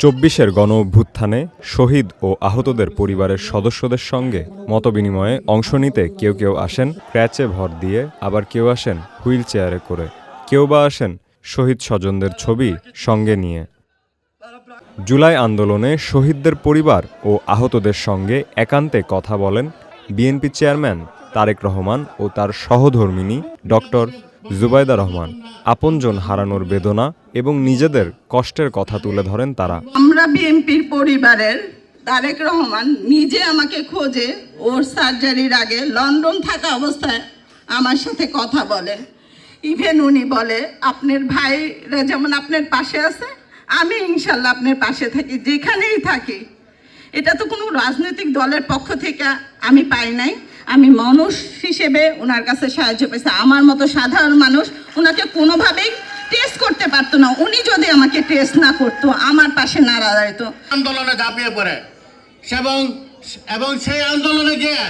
২৪-এর গণ-অভ্যুত্থানে শহীদ ও আহতদের পরিবারের সদস্যদের সঙ্গে মতবিনিময়ে অংশ নিতে কেউ কেউ আসেন ক্র্যাচে ভর দিয়ে, আবার কেউ আসেন হুইল চেয়ারে করে, কেউ বা আসেন শহীদ স্বজনদের ছবি সঙ্গে নিয়ে। জুলাই আন্দোলনে শহীদদের পরিবার ও আহতদের সঙ্গে একান্তে কথা বলেন বিএনপি চেয়ারম্যান তারেক রহমান ও তার সহধর্মিণী ডক্টর জুবাইদা রহমান। আপনজন হারানোর বেদনা এবং নিজেদের কষ্টের কথা তুলে ধরেন তারা। আমরা বিএনপির পরিবারের তারেক রহমান নিজে আমাকে খোঁজে, ওর সার্জারির আগে লন্ডন থাকা অবস্থায় আমার সাথে কথা বলে। ইভেন উনি বলে আপনার ভাইরা যেমন আপনার পাশে আছে, আমি ইনশাল্লাহ আপনার পাশে থাকি, যেখানেই থাকি। এটা তো কোনো রাজনৈতিক দলের পক্ষ থেকে আমি পাই নাই, আমি মানুষ হিসেবে ওনার কাছে সাহায্য পেয়েছি। আমার মতো সাধারণ মানুষ ওনাকে কোনোভাবেই টেস্ট করতে পারতো না। উনি যদি আমাকে টেস্ট না করতো, আমার পাশে না দাঁড়াইতো, আন্দোলনে ঝাঁপিয়ে পড়ে এবং সেই আন্দোলনে গিয়ে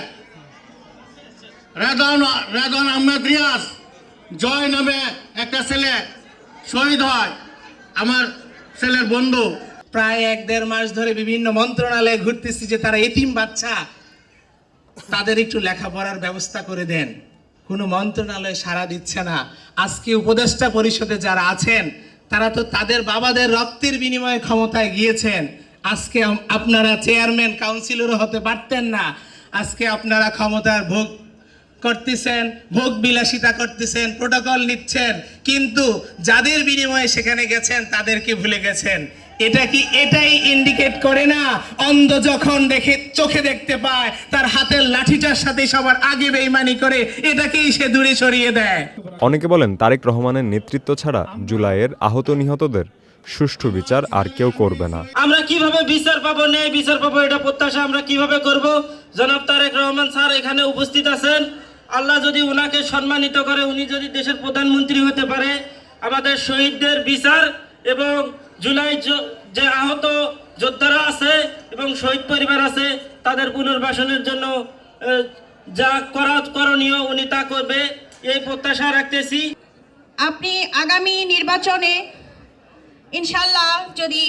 রেদন আহমেদ রিয়াজ জয় নামে একটা ছেলে শহীদ হয়, আমার ছেলের বন্ধু। প্রায় 1-1.5 মাস ধরে বিভিন্ন মন্ত্রণালয়ে ঘুরতেছি যে তারা এতিম বাচ্চা, তাদের একটু লেখাপড়ার ব্যবস্থা করে দেন। কোনো মন্ত্রণালয় সাড়া দিচ্ছে না। আজকে উপদেষ্টা পরিষদে যারা আছেন তারা তো তাদের বাবাদের রক্তের বিনিময়ে ক্ষমতায় গিয়েছেন। আজকে আপনারা চেয়ারম্যান কাউন্সিলরও হতে পারতেন না। আজকে আপনারা ক্ষমতার ভোগ করতেছেন, ভোগ বিলাসিতা করতেছেন, প্রোটোকল নিচ্ছেন, কিন্তু যাদের বিনিময়ে সেখানে গেছেন তাদেরকে ভুলে গেছেন। এটাই ইন্ডিকেট করে না অন্ধ যখন চোখে দেখতে পায় তার হাতের লাঠিটার সাথে সবার আগে বেইমানি করে, এটাকেই সে দূরে সরিয়ে দেয়। অনেকে বলেন তারেক রহমানের নেতৃত্ব ছাড়া জুলাইয়ের আহত নিহতদের সুষ্ঠু বিচার আর কেউ করবে না। আমরা কিভাবে বিচার পাবো, ন্যায় বিচার পাবো, এটা প্রত্যাশা আমরা কিভাবে করব? জনাব তারেক রহমান স্যার এখানে উপস্থিত আছেন। আল্লাহ যদি উনাকে সম্মানিত করে, উনি যদি দেশের প্রধানমন্ত্রী হতে পারে, আমাদের শহীদদের বিচার এবং জুলাই যে আহত যোদ্ধারা আছে এবং শহীদ পরিবার আছে তাদের পুনর্বাসনের জন্য যা করণীয় উনি তা করবে, এই প্রত্যাশা রাখতেছি। আপনি আগামী নির্বাচনে ইনশাল্লাহ যদি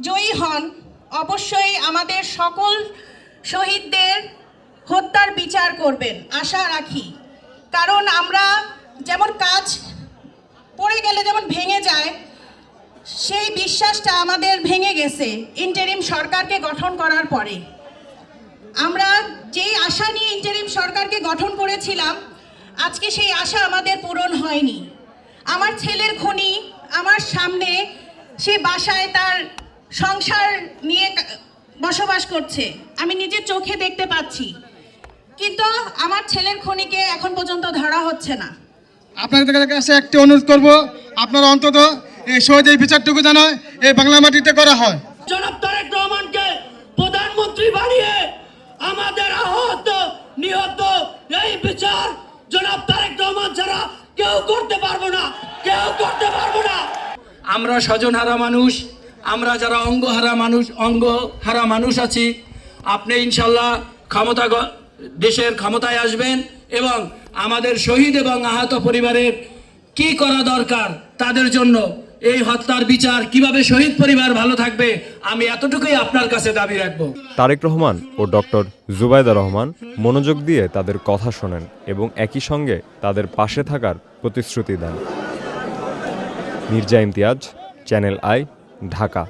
জয়ী হন, অবশ্যই আমাদের সকল শহীদদের হত্যার বিচার করবেন আশা রাখি। কারণ আমরা যেমন কাজ পড়ে গেলে যেমন ভেঙে যায়, সেই বিশ্বাসটা আমাদের ভেঙে গেছে ইন্টারিম সরকারকে গঠন করার পরে। আমরা যেই আশা নিয়ে ইন্টারিম সরকারকে গঠন করেছিলাম, আজকে সেই আশা আমাদের পূরণ হয়নি। আমার ছেলের খনি আমার সামনে, সে বাসায় তার সংসার নিয়ে বসবাস করছে, আমি নিজের চোখে দেখতে পাচ্ছি, কিন্তু আমার ছেলের খনিকে এখন পর্যন্ত ধরা হচ্ছে না। আপনাদের কাছে একটি অনুরোধ করব, আপনারা অন্তত এই শহীদের বিচারটুকু যেন এই বাংলা মাটিতে করা হয়। জনাব তারেক রহমানকে প্রধানমন্ত্রী বানিয়ে আমাদের আহত নিহত এই বিচার জনাব তারেক রহমান ছাড়া কেউ করতে পারবো না, কেউ করতে পারবো না। আমরা স্বজনহারা মানুষ, আমরা যারা অঙ্গহারা মানুষ আছি, আপনি ইনশাল্লাহ দেশের ক্ষমতায় আসবেন এবং আমাদের শহীদ এবং আহত পরিবারের কি করা দরকার তাদের জন্য এই হত্যার বিচার, কিভাবে শহীদ পরিবার ভালো থাকবে, আমি এতটুকুই আপনার কাছে দাবি রাখবো। তারেক রহমান ও ডক্টর জুবাইদা রহমান মনোযোগ দিয়ে তাদের কথা শোনেন এবং একই সঙ্গে তাদের পাশে থাকার প্রতিশ্রুতি দেন। মির্জা ইমতিয়াজ, চ্যানেল আই, ঢাকা।